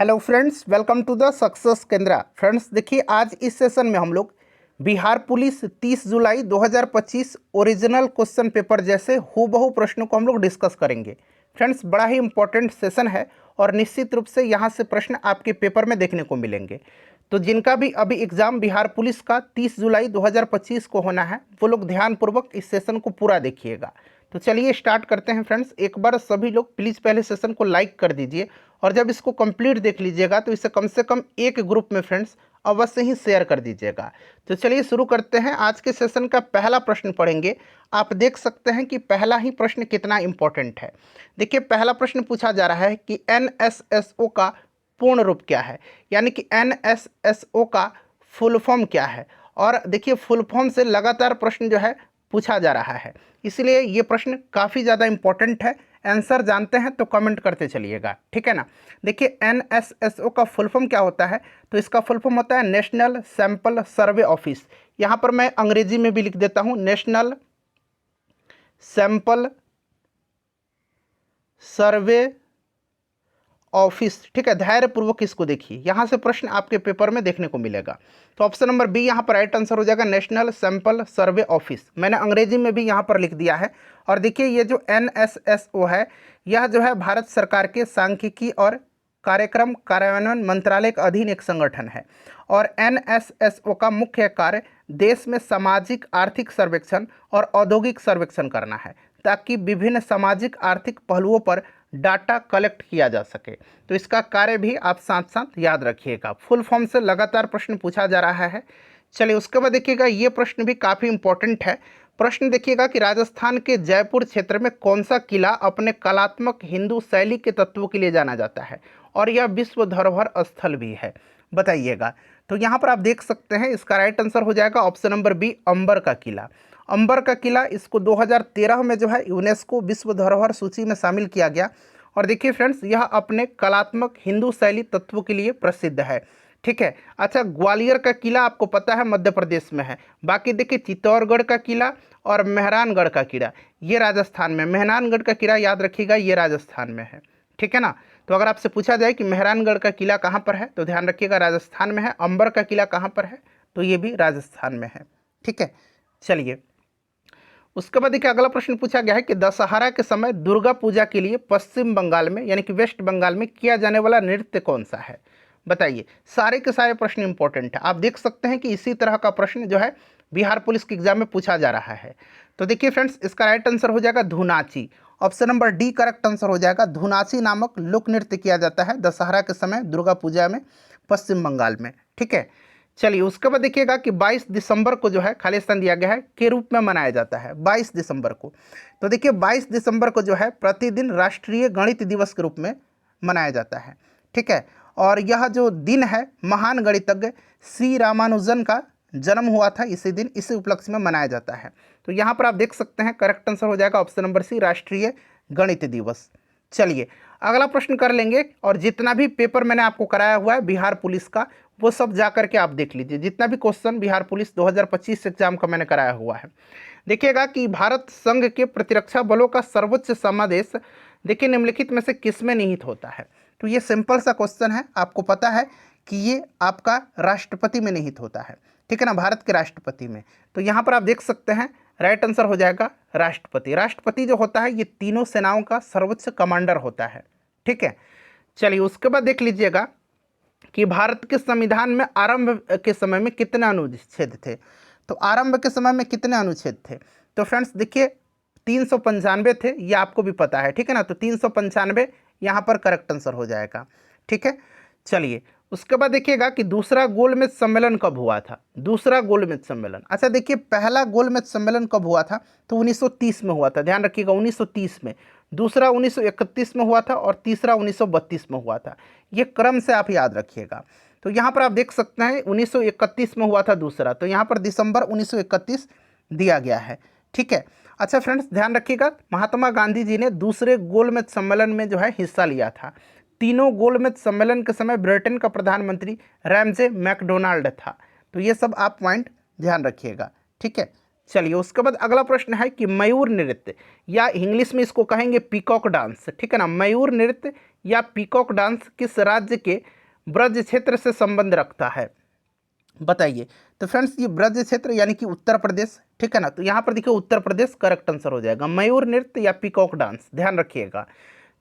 Hello friends, welcome to the success Kendra. Friends देखिए, आज इस सेशन में हम लोग बिहार पुलिस 30 जुलाई 2025 ओरिजिनल क्वेश्चन पेपर जैसे हूबहू प्रश्नों को हम लोग डिस्कस करेंगे। फ्रेंड्स बड़ा ही इंपॉर्टेंट सेशन है और निश्चित रूप से यहाँ से प्रश्न आपके पेपर में देखने को मिलेंगे। तो जिनका भी अभी एग्ज़ाम बिहार पुलिस का 30 जुलाई 2025 को होना है, वो लोग ध्यानपूर्वक इस सेशन को पूरा देखिएगा। तो चलिए स्टार्ट करते हैं। फ्रेंड्स एक बार सभी लोग प्लीज़ पहले सेशन को लाइक कर दीजिए और जब इसको कंप्लीट देख लीजिएगा तो इसे कम से कम एक ग्रुप में फ्रेंड्स अवश्य ही शेयर कर दीजिएगा। तो चलिए शुरू करते हैं। आज के सेशन का पहला प्रश्न पढ़ेंगे। आप देख सकते हैं कि पहला ही प्रश्न कितना इंपॉर्टेंट है। देखिए, पहला प्रश्न पूछा जा रहा है कि NSSO का पूर्ण रूप क्या है, यानी कि NSSO का फुल फॉर्म क्या है। और देखिए, फुल फॉर्म से लगातार प्रश्न जो है पूछा जा रहा है, इसलिए ये प्रश्न काफ़ी ज़्यादा इंपॉर्टेंट है। आंसर जानते हैं तो कमेंट करते चलिएगा, ठीक है ना। देखिए, NSSO का फुल फॉर्म क्या होता है, तो इसका फुल फॉर्म होता है नेशनल सैंपल सर्वे ऑफिस। यहाँ पर मैं अंग्रेजी में भी लिख देता हूँ, नेशनल सैंपल सर्वे ऑफिस, ठीक है। धैर्यपूर्वक इसको देखिए, यहाँ से प्रश्न आपके पेपर में देखने को मिलेगा। तो ऑप्शन नंबर बी यहाँ पर राइट आंसर हो जाएगा, नेशनल सैंपल सर्वे ऑफिस। मैंने अंग्रेजी में भी यहाँ पर लिख दिया है। और देखिए, ये जो NSSO है, यह जो है भारत सरकार के सांख्यिकी और कार्यक्रम कार्यान्वयन मंत्रालय के अधीन एक संगठन है। और NSSO का मुख्य कार्य देश में सामाजिक आर्थिक सर्वेक्षण और औद्योगिक सर्वेक्षण करना है, ताकि विभिन्न सामाजिक आर्थिक पहलुओं पर डाटा कलेक्ट किया जा सके। तो इसका कार्य भी आप साथ साथ याद रखिएगा। फुल फॉर्म से लगातार प्रश्न पूछा जा रहा है। चलिए उसके बाद देखिएगा, ये प्रश्न भी काफ़ी इंपॉर्टेंट है। प्रश्न देखिएगा कि राजस्थान के जयपुर क्षेत्र में कौन सा किला अपने कलात्मक हिंदू शैली के तत्वों के लिए जाना जाता है और यह विश्व धरोहर स्थल भी है, बताइएगा। तो यहाँ पर आप देख सकते हैं, इसका राइट आंसर हो जाएगा ऑप्शन नंबर बी, अंबर का किला। अंबर का किला, इसको 2013 में जो है यूनेस्को विश्व धरोहर सूची में शामिल किया गया। और देखिए फ्रेंड्स, यह अपने कलात्मक हिंदू शैली तत्वों के लिए प्रसिद्ध है, ठीक है। अच्छा, ग्वालियर का किला आपको पता है मध्य प्रदेश में है। बाकी देखिए, चित्तौड़गढ़ का किला और मेहरानगढ़ का किला ये राजस्थान में। मेहरानगढ़ का किला याद रखिएगा, ये राजस्थान में है, ठीक है ना। तो अगर आपसे पूछा जाए कि मेहरानगढ़ का किला कहाँ पर है, तो ध्यान रखिएगा राजस्थान में है। अंबर का किला कहाँ पर है, तो ये भी राजस्थान में है, ठीक है। चलिए उसके बाद देखिए, अगला प्रश्न पूछा गया है कि दशहरा के समय दुर्गा पूजा के लिए पश्चिम बंगाल में यानी कि वेस्ट बंगाल में किया जाने वाला नृत्य कौन सा है, बताइए। सारे के सारे प्रश्न इंपॉर्टेंट है। आप देख सकते हैं कि इसी तरह का प्रश्न जो है बिहार पुलिस के एग्जाम में पूछा जा रहा है। तो देखिए फ्रेंड्स, इसका राइट आंसर हो जाएगा धुनाची। Option number D correct answer हो जाएगा। धुनाची नामक लोक नृत्य किया जाता है दशहरा के समय दुर्गा पूजा में पश्चिम बंगाल में, ठीक है। चलिए उसके बाद देखिएगा कि 22 दिसंबर को जो है खाली स्थान दिया गया है के रूप में मनाया जाता है 22 दिसंबर को। तो देखिए 22 दिसंबर को जो है प्रतिदिन राष्ट्रीय गणित दिवस के रूप में मनाया जाता है, ठीक है। और यह जो दिन है, महान गणितज्ञ श्री रामानुजन का जन्म हुआ था इसी दिन, इसी उपलक्ष्य में मनाया जाता है। तो यहाँ पर आप देख सकते हैं करेक्ट आंसर हो जाएगा ऑप्शन नंबर सी, राष्ट्रीय गणित दिवस। चलिए अगला प्रश्न कर लेंगे। और जितना भी पेपर मैंने आपको कराया हुआ है बिहार पुलिस का, वो सब जा करके आप देख लीजिए। जितना भी क्वेश्चन बिहार पुलिस 2025 एग्जाम का मैंने कराया हुआ है, देखिएगा कि भारत संघ के प्रतिरक्षा बलों का सर्वोच्च समादेश देखिए निम्नलिखित में से किस में निहित होता है। तो ये सिंपल सा क्वेश्चन है, आपको पता है कि ये आपका राष्ट्रपति में निहित होता है, ठीक है ना, भारत के राष्ट्रपति में। तो यहाँ पर आप देख सकते हैं राइट आंसर हो जाएगा राष्ट्रपति। राष्ट्रपति जो होता है ये तीनों सेनाओं का सर्वोच्च कमांडर होता है, ठीक है। चलिए उसके बाद देख लीजिएगा कि भारत के संविधान में आरंभ के समय में कितने अनुच्छेद थे। तो आरंभ के समय में कितने अनुच्छेद थे, तो फ्रेंड्स देखिए 395 थे, ये आपको भी पता है, ठीक है ना। तो 395 यहाँ पर करेक्ट आंसर हो जाएगा, ठीक है। चलिए उसके बाद देखिएगा कि दूसरा गोलमेज सम्मेलन कब हुआ था। दूसरा गोलमेज सम्मेलन, अच्छा देखिए, पहला गोलमेज सम्मेलन कब हुआ था, तो 1930 में हुआ था, ध्यान रखिएगा 1930 में। दूसरा 1931 में हुआ था और तीसरा 1932 में हुआ था। ये क्रम से आप याद रखिएगा। तो यहाँ पर आप देख सकते हैं 1931 में हुआ था दूसरा, तो यहाँ पर दिसंबर 1931 दिया गया है, ठीक है। अच्छा फ्रेंड्स ध्यान रखिएगा, महात्मा गांधी जी ने दूसरे गोलमेज सम्मेलन में जो है हिस्सा लिया था। तीनों गोलमेज सम्मेलन के समय ब्रिटेन का प्रधानमंत्री रैमजे मैकडोनाल्ड था। तो ये सब आप पॉइंट ध्यान रखिएगा, ठीक है। चलिए उसके बाद अगला प्रश्न है कि मयूर नृत्य या इंग्लिश में इसको कहेंगे पीकॉक डांस, ठीक है ना, मयूर नृत्य या पीकॉक डांस किस राज्य के ब्रज क्षेत्र से संबंध रखता है, बताइए। तो फ्रेंड्स ये ब्रज क्षेत्र यानी कि उत्तर प्रदेश, ठीक है ना, तो यहाँ पर देखिए उत्तर प्रदेश करेक्ट आंसर हो जाएगा, मयूर नृत्य या पीकॉक डांस, ध्यान रखिएगा।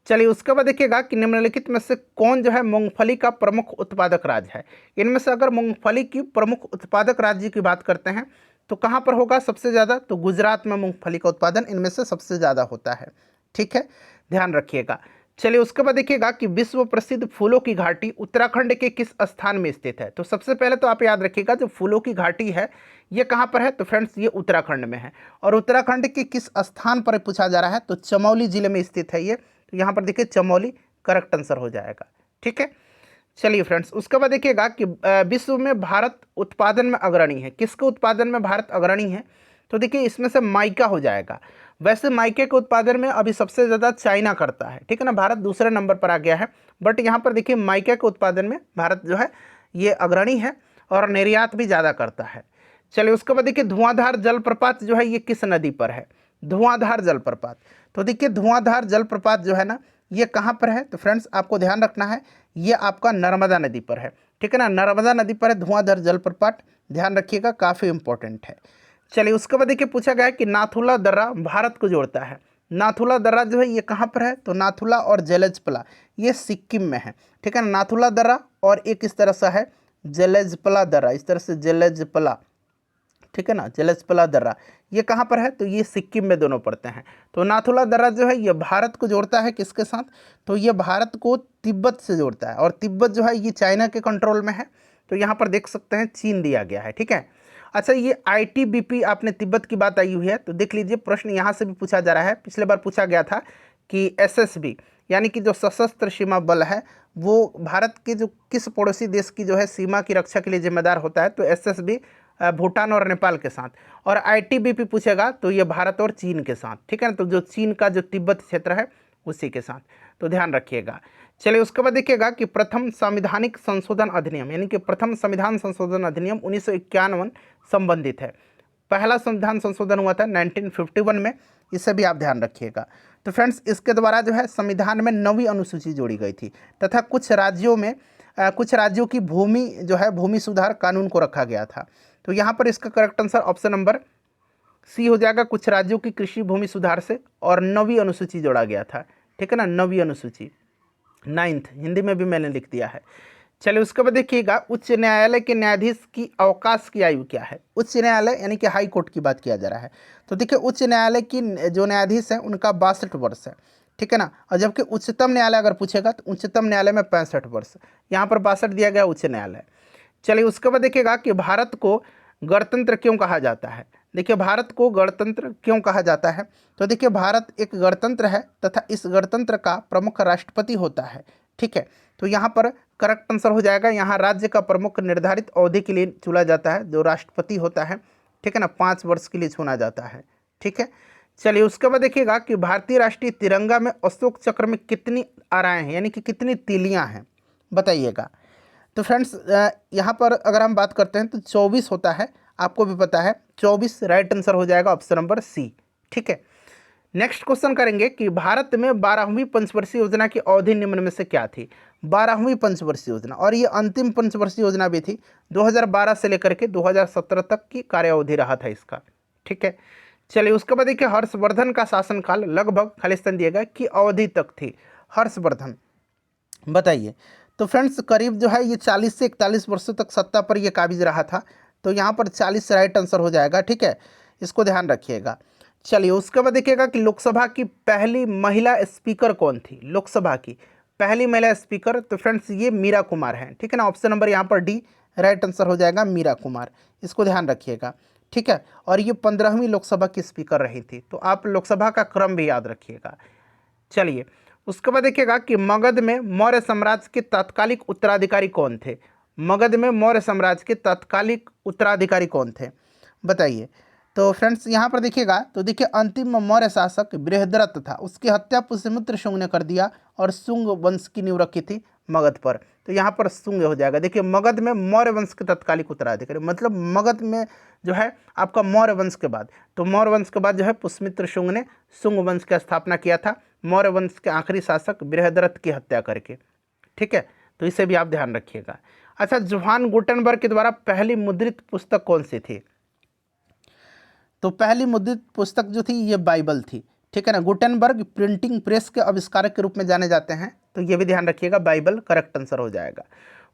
चलिए उसके बाद देखिएगा कि निम्नलिखित में से कौन जो है मूंगफली का प्रमुख उत्पादक राज्य है। इनमें से अगर मूंगफली की प्रमुख उत्पादक राज्य की बात करते हैं तो कहाँ पर होगा सबसे ज़्यादा, तो गुजरात में मूंगफली का उत्पादन इनमें से सबसे ज़्यादा होता है, ठीक है, ध्यान रखिएगा। चलिए उसके बाद देखिएगा कि विश्व प्रसिद्ध फूलों की घाटी उत्तराखंड के किस स्थान में स्थित है। तो सबसे पहले तो आप याद रखिएगा जो फूलों की घाटी है ये कहाँ पर है, तो फ्रेंड्स ये उत्तराखंड में है। और उत्तराखंड के किस स्थान पर पूछा जा रहा है, तो चमोली जिले में स्थित है ये, तो यहाँ पर देखिए चमोली करेक्ट आंसर हो जाएगा, ठीक है। चलिए फ्रेंड्स उसके बाद देखिएगा कि विश्व में भारत उत्पादन में अग्रणी है, किसके उत्पादन में भारत अग्रणी है, तो देखिए इसमें से माइका हो जाएगा। वैसे माइके के उत्पादन में अभी सबसे ज़्यादा चाइना करता है, ठीक है ना, भारत दूसरे नंबर पर आ गया है, बट यहाँ पर देखिए माइके के उत्पादन में भारत जो है ये अग्रणी है और निर्यात भी ज़्यादा करता है। चलिए उसके बाद देखिए धुआंधार जलप्रपात जो है ये किस नदी पर है, धुआंधार जलप्रपात, तो देखिए धुआंधार जलप्रपात जो है ना ये कहाँ पर है, तो फ्रेंड्स आपको ध्यान रखना है ये आपका नर्मदा नदी पर है, ठीक है ना, नर्मदा नदी पर है धुआंधार जलप्रपात, ध्यान रखिएगा काफ़ी इंपॉर्टेंट है। चलिए उसके बाद देखिए पूछा गया है कि नाथुला दर्रा भारत को जोड़ता है, नाथुला दर्रा जो है ये कहाँ पर है, तो नाथुला और जलेजपला ये सिक्किम में है, ठीक है ना, नाथुला दर्रा और एक इस तरह सा है जलेजपला दर्रा, इस तरह से जलेजपला, ठीक है ना, जलेजपला दर्रा ये कहाँ पर है, तो ये सिक्किम में दोनों पड़ते हैं। तो नाथुला दर्रा जो है ये भारत को जोड़ता है किसके साथ, तो ये भारत को तिब्बत से जोड़ता है, और तिब्बत जो है ये चाइना के कंट्रोल में है, तो यहाँ पर देख सकते हैं चीन दिया गया है, ठीक है। अच्छा ये ITBP आपने तिब्बत की बात आई हुई है, तो देख लीजिए प्रश्न यहाँ से भी पूछा जा रहा है, पिछले बार पूछा गया था कि SSB यानी कि जो सशस्त्र सीमा बल है वो भारत के जो किस पड़ोसी देश की जो है सीमा की रक्षा के लिए जिम्मेदार होता है, तो SSB भूटान और नेपाल के साथ, और ITBP पूछेगा तो ये भारत और चीन के साथ, ठीक है ना, तो जो चीन का जो तिब्बत क्षेत्र है उसी के साथ, तो ध्यान रखिएगा। चलिए उसके बाद देखिएगा कि प्रथम संवैधानिक संशोधन अधिनियम यानी कि प्रथम संविधान संशोधन अधिनियम 1951 संबंधित है, पहला संविधान संशोधन हुआ था 1951 में, इसे भी आप ध्यान रखिएगा। तो फ्रेंड्स इसके द्वारा जो है संविधान में 9वीं अनुसूची जोड़ी गई थी तथा कुछ राज्यों की भूमि जो है भूमि सुधार कानून को रखा गया था, तो यहाँ पर इसका correct answer option number C हो जाएगा, कुछ राज्यों की कृषि भूमि सुधार से, और 9वीं अनुसूची जोड़ा गया था, ठीक है ना, 9वीं अनुसूची, 9th हिंदी में भी मैंने लिख दिया है। चलिए उसके बाद देखिएगा उच्च न्यायालय के न्यायाधीश की अवकाश की आयु क्या है, उच्च न्यायालय यानी कि हाई कोर्ट की बात किया जा रहा है, तो देखिए उच्च न्यायालय की जो न्यायाधीश है उनका 62 वर्ष है, ठीक है ना, और जबकि उच्चतम न्यायालय अगर पूछेगा तो उच्चतम न्यायालय में 65 वर्ष, यहाँ पर 62 दिया गया उच्च न्यायालय। चलिए उसके बाद देखिएगा कि भारत को गणतंत्र क्यों कहा जाता है, देखिए भारत को गणतंत्र क्यों कहा जाता है, तो देखिए भारत एक गणतंत्र है तथा इस गणतंत्र का प्रमुख राष्ट्रपति होता है, ठीक है, तो यहाँ पर करेक्ट आंसर हो जाएगा, यहाँ राज्य का प्रमुख निर्धारित अवधि के लिए चुना जाता है जो राष्ट्रपति होता है, ठीक है ना, 5 वर्ष के लिए चुना जाता है, ठीक है। चलिए उसके बाद देखिएगा कि भारतीय राष्ट्रीय तिरंगा में अशोक चक्र में कितनी आराएँ हैं यानी कि कितनी तीलियाँ हैं, बताइएगा। तो फ्रेंड्स यहाँ पर अगर हम बात करते हैं तो 24 होता है, आपको भी पता है 24 राइट आंसर हो जाएगा ऑप्शन नंबर C, ठीक है। नेक्स्ट क्वेश्चन करेंगे कि भारत में 12वीं पंचवर्षीय योजना की अवधि निम्न में से क्या थी, 12वीं पंचवर्षीय योजना, और ये अंतिम पंचवर्षीय योजना भी थी, 2012 से लेकर के 2017 तक की कार्य अवधि रहा था इसका, ठीक है। चलिए उसके बाद देखिए हर्षवर्धन का शासनकाल लगभग खालिस्तान दिया गया कि अवधि तक थी हर्षवर्धन, बताइए। तो फ्रेंड्स करीब जो है ये 40 से 41 वर्षों तक सत्ता पर ये काबिज रहा था, तो यहाँ पर 40 राइट आंसर हो जाएगा, ठीक है, इसको ध्यान रखिएगा। चलिए उसके बाद देखिएगा कि लोकसभा की पहली महिला स्पीकर कौन थी, लोकसभा की पहली महिला स्पीकर, तो फ्रेंड्स ये मीरा कुमार हैं, ठीक है ना, ऑप्शन नंबर यहाँ पर D राइट आंसर हो जाएगा मीरा कुमार, इसको ध्यान रखिएगा, ठीक है। और ये 15वीं लोकसभा की स्पीकर रही थी, तो आप लोकसभा का क्रम भी याद रखिएगा। चलिए उसके बाद देखिएगा कि मगध में मौर्य साम्राज्य के तात्कालिक उत्तराधिकारी कौन थे, मगध में मौर्य साम्राज्य के तात्कालिक उत्तराधिकारी कौन थे, बताइए। तो फ्रेंड्स यहाँ पर देखिएगा तो देखिए अंतिम मौर्य शासक बृहद्रथ था, उसकी हत्या पुष्यमित्र शुंग ने कर दिया और शुंग वंश की नींव रखी थी मगध पर, तो यहाँ पर शुंग हो जाएगा। देखिए मगध में मौर्य वंश के तत्कालिक उत्तराधिकारी, मतलब मगध में जो है आपका मौर्य वंश के बाद, तो मौर्य वंश के बाद जो है पुष्यमित्र शुंग ने शुंग वंश की स्थापना किया था, मौर्य वंश के आखिरी शासक बृहद्रथ की हत्या करके। ठीक है, तो इसे भी आप ध्यान रखिएगा। अच्छा, जोहान गुटेनबर्ग के द्वारा पहली मुद्रित पुस्तक कौन सी थी? तो पहली मुद्रित पुस्तक जो थी ये बाइबल थी। ठीक है ना, गुटेनबर्ग प्रिंटिंग प्रेस के आविष्कारक के रूप में जाने जाते हैं, तो ये भी ध्यान रखिएगा, बाइबल करेक्ट आंसर हो जाएगा।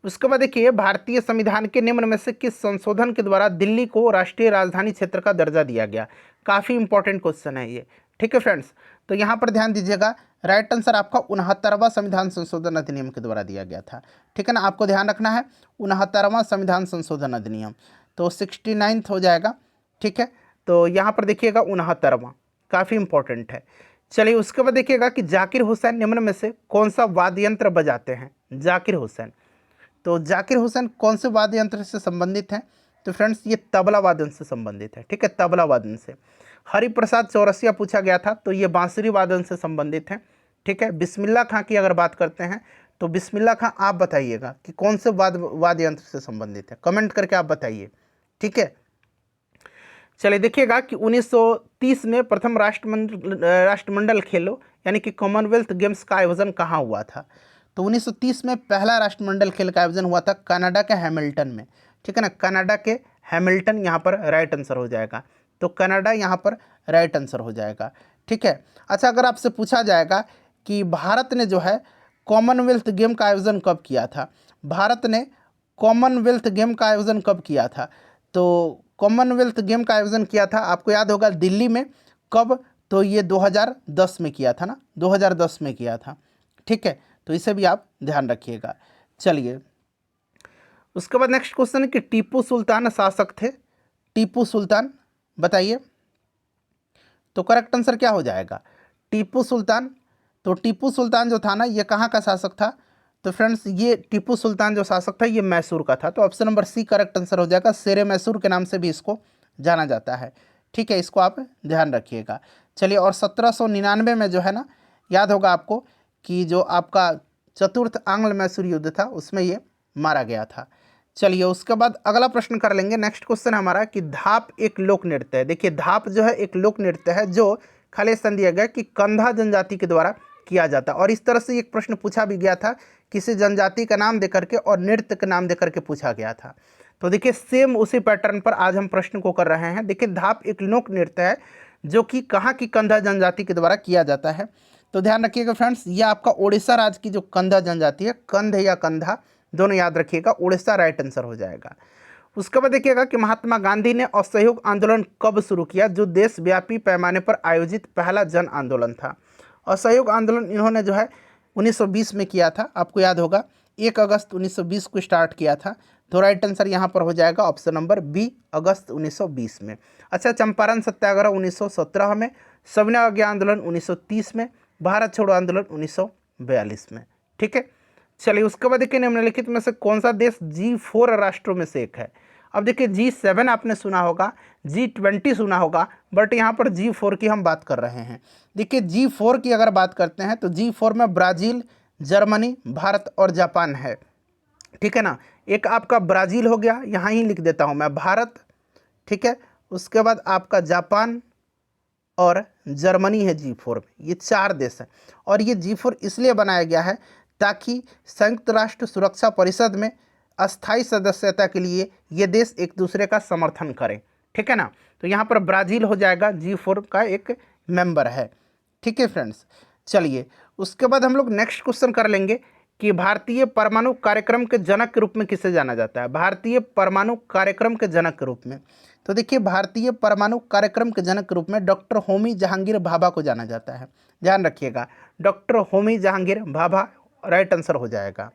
उसके बाद देखिए, भारतीय संविधान के निम्न में से किस संशोधन के द्वारा दिल्ली को राष्ट्रीय राजधानी क्षेत्र का दर्जा दिया गया? काफ़ी इंपॉर्टेंट क्वेश्चन है ये। ठीक है फ्रेंड्स, तो यहाँ पर ध्यान दीजिएगा, राइट आंसर आपका 69वां संविधान संशोधन अधिनियम के द्वारा दिया गया था। ठीक है ना, आपको ध्यान रखना है 69वां संविधान संशोधन अधिनियम, तो 69th हो जाएगा। ठीक है, तो यहाँ पर देखिएगा 69वां, काफ़ी इंपॉर्टेंट है। चलिए उसके बाद देखिएगा कि जाकिर हुसैन निम्न में से कौन सा वाद्य यंत्र बजाते हैं? जाकिर हुसैन, तो जाकिर हुसैन कौन से वाद्य यंत्र से संबंधित हैं? तो फ्रेंड्स ये तबला वादन से संबंधित है। ठीक है, तबला वादन से। हरिप्रसाद चौरसिया पूछा गया था, तो ये बांसुरी वादन से संबंधित है। ठीक है, बिस्मिल्लाह खां की अगर बात करते हैं तो बिस्मिल्लाह खां आप बताइएगा कि कौन से वाद्य यंत्र से संबंधित है, कमेंट करके आप बताइए। ठीक है, चलिए देखिएगा कि 1930 में प्रथम राष्ट्रमंडल खेलों यानी कि कॉमनवेल्थ गेम्स का आयोजन कहाँ हुआ था? तो 1930 में पहला राष्ट्रमंडल खेल का आयोजन हुआ था कनाडा के हैमिल्टन में। ठीक है ना, कनाडा के हैमिल्टन यहाँ पर राइट आंसर हो जाएगा, तो कनाडा यहाँ पर राइट आंसर हो जाएगा। ठीक है, अच्छा अगर आपसे पूछा जाएगा कि भारत ने जो है कॉमनवेल्थ गेम का आयोजन कब किया था? भारत ने कॉमनवेल्थ गेम का आयोजन कब किया था? तो कॉमनवेल्थ गेम का आयोजन किया था, आपको याद होगा दिल्ली में। कब? तो ये 2010 में किया था ना, 2010 में किया था। ठीक है, तो इसे भी आप ध्यान रखिएगा। चलिए उसके बाद नेक्स्ट क्वेश्चन है कि टीपू सुल्तान शासक थे? टीपू सुल्तान बताइए, तो करेक्ट आंसर क्या हो जाएगा? टीपू सुल्तान, तो टीपू सुल्तान जो था ना ये कहाँ का शासक था? तो फ्रेंड्स ये टीपू सुल्तान जो शासक था ये मैसूर का था, तो option number C correct answer हो जाएगा। शेरे मैसूर के नाम से भी इसको जाना जाता है। ठीक है, इसको आप ध्यान रखिएगा। चलिए, और 1799 में जो है ना, याद होगा आपको कि जो आपका चतुर्थ आंग्ल मैसूर युद्ध था उसमें ये मारा गया था। चलिए उसके बाद अगला प्रश्न कर लेंगे। नेक्स्ट क्वेश्चन हमारा कि धाप एक लोक नृत्य है। देखिए धाप जो है एक लोक नृत्य है जो खाली स्थान दिया गया कि कंधा जनजाति के द्वारा किया जाता है, और इस तरह से एक प्रश्न पूछा भी गया था, किसी जनजाति का नाम देकर के और नृत्य का नाम देकर के पूछा गया था। तो देखिए सेम उसी पैटर्न पर आज हम प्रश्न को कर रहे हैं। देखिए धाप एक लोक नृत्य है जो कि कहाँ की कंधा जनजाति के द्वारा किया जाता है। तो ध्यान रखिएगा फ्रेंड्स, ये आपका उड़ीसा राज्य की जो कंधा जनजाति है, कंध या कंधा दोनों याद रखिएगा, उड़ीसा राइट आंसर हो जाएगा। उसके बाद देखिएगा कि महात्मा गांधी ने असहयोग आंदोलन कब शुरू किया, जो देशव्यापी पैमाने पर आयोजित पहला जन आंदोलन था। असहयोग आंदोलन इन्होंने जो है 1920 में किया था, आपको याद होगा 1 अगस्त 1920 को स्टार्ट किया था, तो राइट आंसर यहाँ पर हो जाएगा ऑप्शन नंबर बी, अगस्त 1920 में। अच्छा, चंपारण सत्याग्रह 1917 में, सविनय अवज्ञा आंदोलन 1930 में, भारत छोड़ो आंदोलन 1942 में। ठीक है, चलिए उसके बाद देखिए निम्नलिखित में से कौन सा देश G4 राष्ट्रों में से एक है। अब देखिए G7 आपने सुना होगा, G20 सुना होगा, बट यहाँ पर G4 की हम बात कर रहे हैं। देखिए G4 की अगर बात करते हैं तो G4 में ब्राज़ील, जर्मनी, भारत और जापान है। ठीक है ना, एक आपका ब्राज़ील हो गया, यहाँ ही लिख देता हूँ मैं भारत। ठीक है, उसके बाद आपका जापान और जर्मनी है G4 में, ये 4 देश हैं। और ये G4 इसलिए बनाया गया है ताकि संयुक्त राष्ट्र सुरक्षा परिषद में अस्थायी सदस्यता के लिए ये देश एक दूसरे का समर्थन करें। ठीक है ना, तो यहाँ पर ब्राज़ील हो जाएगा G4 का एक मेंबर है। ठीक है फ्रेंड्स, चलिए उसके बाद हम लोग नेक्स्ट क्वेश्चन कर लेंगे कि भारतीय परमाणु कार्यक्रम के जनक के रूप में किसे जाना जाता है? भारतीय परमाणु कार्यक्रम के जनक के रूप में, तो देखिए भारतीय परमाणु कार्यक्रम के जनक के रूप में डॉक्टर होमी जहांगीर भाभा को जाना जाता है। ध्यान रखिएगा, doctor Homi Jahangir Bhabha right answer हो जाएगा।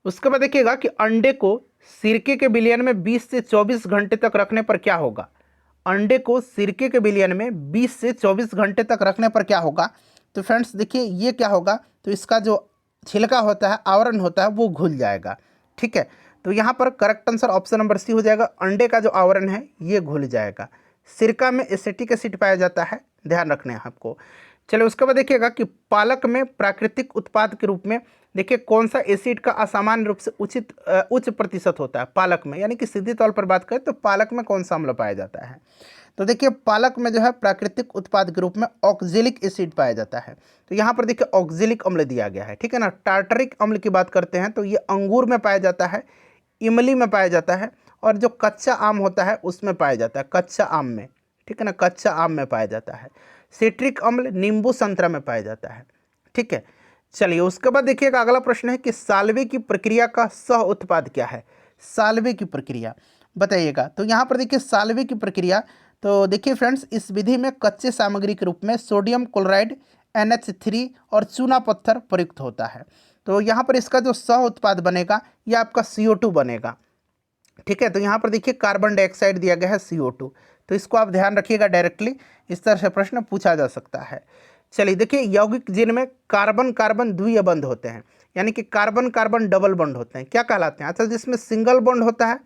उसके बाद देखिएगा कि अंडे को सिरके के विलयन में 20 से 24 घंटे तक रखने पर क्या होगा? अंडे को सिरके के विलयन में 20 से 24 घंटे तक रखने पर क्या होगा? तो फ्रेंड्स देखिए ये क्या होगा, तो इसका जो छिलका होता है, आवरण होता है, वो घुल जाएगा। ठीक है, तो यहाँ पर correct answer option number C हो जाएगा, अंडे का जो आवरण है ये घुल जाएगा। सिरका में एसिटिक एसिड पाया जाता है, ध्यान रखना है आपको। चलिए उसके बाद देखिएगा कि पालक में प्राकृतिक उत्पाद के रूप में देखिए कौन सा एसिड का असामान्य रूप से उच्च प्रतिशत होता है पालक में, यानी कि सीधे तौर पर बात करें तो पालक में कौन सा अम्ल पाया जाता है। तो देखिए पालक में जो है प्राकृतिक उत्पाद के रूप में ऑक्जेलिक एसिड पाया जाता है। तो यहाँ पर देखिए ऑक्जेलिक अम्ल दिया गया है, ठीक है ना। टार्टरिक अम्ल की बात करते हैं तो ये अंगूर में पाया जाता है, इमली में पाया जाता है, और जो कच्चा आम होता है उसमें पाया जाता है, कच्चा आम में, ठीक है ना, कच्चा आम में पाया जाता है। सिट्रिक अम्ल नींबू संतरा में पाया जाता है, ठीक है। चलिए उसके बाद देखिएगा अगला प्रश्न है कि साल्वे की प्रक्रिया का सह उत्पाद क्या है। साल्वे की प्रक्रिया बताइएगा। तो यहाँ पर देखिए साल्वे की प्रक्रिया, तो देखिए फ्रेंड्स इस विधि में कच्चे सामग्री के रूप में सोडियम क्लोराइड NH3 और चूना पत्थर प्रयुक्त होता है। तो यहाँ पर इसका जो सह उत्पाद बनेगा ये आपका CO2 बनेगा, ठीक है। तो यहाँ पर देखिए कार्बन डाइऑक्साइड दिया गया है CO2, तो इसको आप ध्यान रखिएगा, डायरेक्टली इस तरह से प्रश्न पूछा जा सकता है। चलिए देखिए यौगिक जिनमें कार्बन कार्बन द्वितीय बंध होते हैं, यानी कि कार्बन कार्बन डबल बॉन्ड होते हैं, क्या कहलाते हैं। अच्छा, जिसमें सिंगल बॉन्ड होता है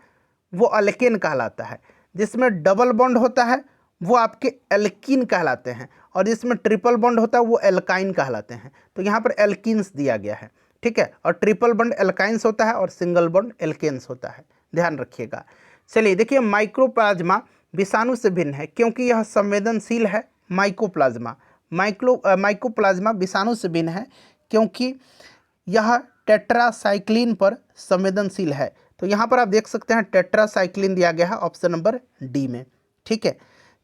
वो अल्केन कहलाता है, जिसमें डबल बॉन्ड होता है वो आपके एल्कीन कहलाते हैं, और जिसमें ट्रिपल बॉन्ड होता है वो एल्काइन कहलाते हैं। तो यहाँ पर एल्कीन्स दिया गया है, ठीक है, और ट्रिपल बॉन्ड एल्काइंस होता है और सिंगल बॉन्ड एल्केन्स होता है, ध्यान रखिएगा। चलिए देखिए माइक्रोप्लाज्मा विषाणु से भिन्न है क्योंकि यह संवेदनशील है। माइकोप्लाज्मा विषाणु से भिन्न है क्योंकि यह टेट्रासाइक्लिन पर संवेदनशील है। तो यहाँ पर आप देख सकते हैं टेट्रासाइक्लिन दिया गया है ऑप्शन नंबर डी में, ठीक है।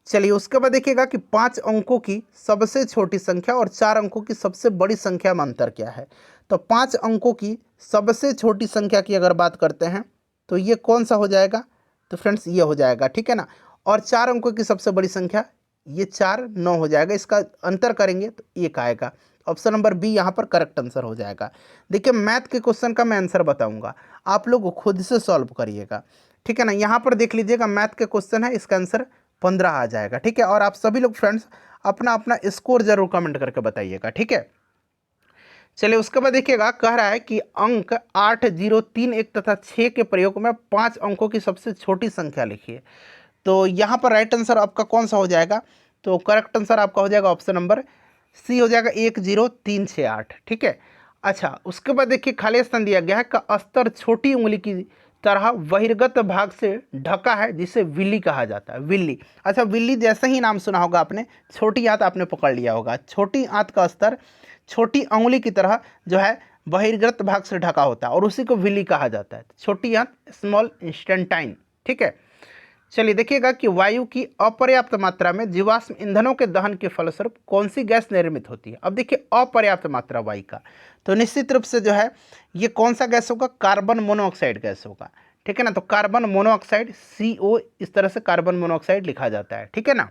चलिए उसके बाद देखिएगा कि 5 अंकों की सबसे छोटी संख्या और 4 अंकों की सबसे बड़ी संख्या में अंतर क्या है। तो 5 अंकों की सबसे छोटी संख्या की अगर बात करते हैं तो ये कौन सा हो जाएगा, तो फ्रेंड्स ये हो जाएगा, ठीक है ना। और 4 अंकों की सबसे बड़ी संख्या ये 4 9 हो जाएगा, इसका अंतर करेंगे तो 1 आएगा। ऑप्शन नंबर बी यहाँ पर करेक्ट आंसर हो जाएगा। देखिए मैथ के क्वेश्चन का मैं आंसर बताऊंगा, आप लोग खुद से सॉल्व करिएगा, ठीक है ना। यहाँ पर देख लीजिएगा मैथ के क्वेश्चन है, इसका आंसर 15 आ जाएगा, ठीक है। और आप सभी लोग फ्रेंड्स अपना अपना स्कोर जरूर कमेंट करके बताइएगा, ठीक है। चलिए उसके बाद देखिएगा कह रहा है कि अंक 8, 0, 3, 1 तथा 6 के प्रयोग में 5 अंकों की सबसे छोटी संख्या लिखिए। तो यहाँ पर राइट आंसर आपका कौन सा हो जाएगा, तो करेक्ट आंसर आपका हो जाएगा ऑप्शन नंबर सी हो जाएगा 1, 0, 3, 6, 8, ठीक है। अच्छा उसके बाद देखिए खाली स्थान दिया गया है का अस्तर छोटी उंगली की तरह बहिर्गत भाग से ढका है जिसे विल्ली कहा जाता है। विल्ली, अच्छा विल्ली जैसे ही नाम सुना होगा आपने, छोटी आंत आपने पकड़ लिया होगा। छोटी आंत का अस्तर छोटी उंगली की तरह जो है बहिर्गत भाग से ढका होता है और उसी को विल्ली कहा जाता है। छोटी आंत स्मॉल इंस्टेंटाइन, ठीक है। चलिए देखिएगा कि वायु की अपर्याप्त मात्रा में जीवाश्म ईंधनों के दहन के फलस्वरूप कौन सी गैस निर्मित होती है। अब देखिए अपर्याप्त मात्रा वायु का, तो निश्चित रूप से जो है ये कौन सा गैस होगा, कार्बन मोनोऑक्साइड गैस होगा, ठीक है ना। तो कार्बन मोनोऑक्साइड CO, इस तरह से कार्बन मोनोऑक्साइड लिखा जाता है, ठीक है ना।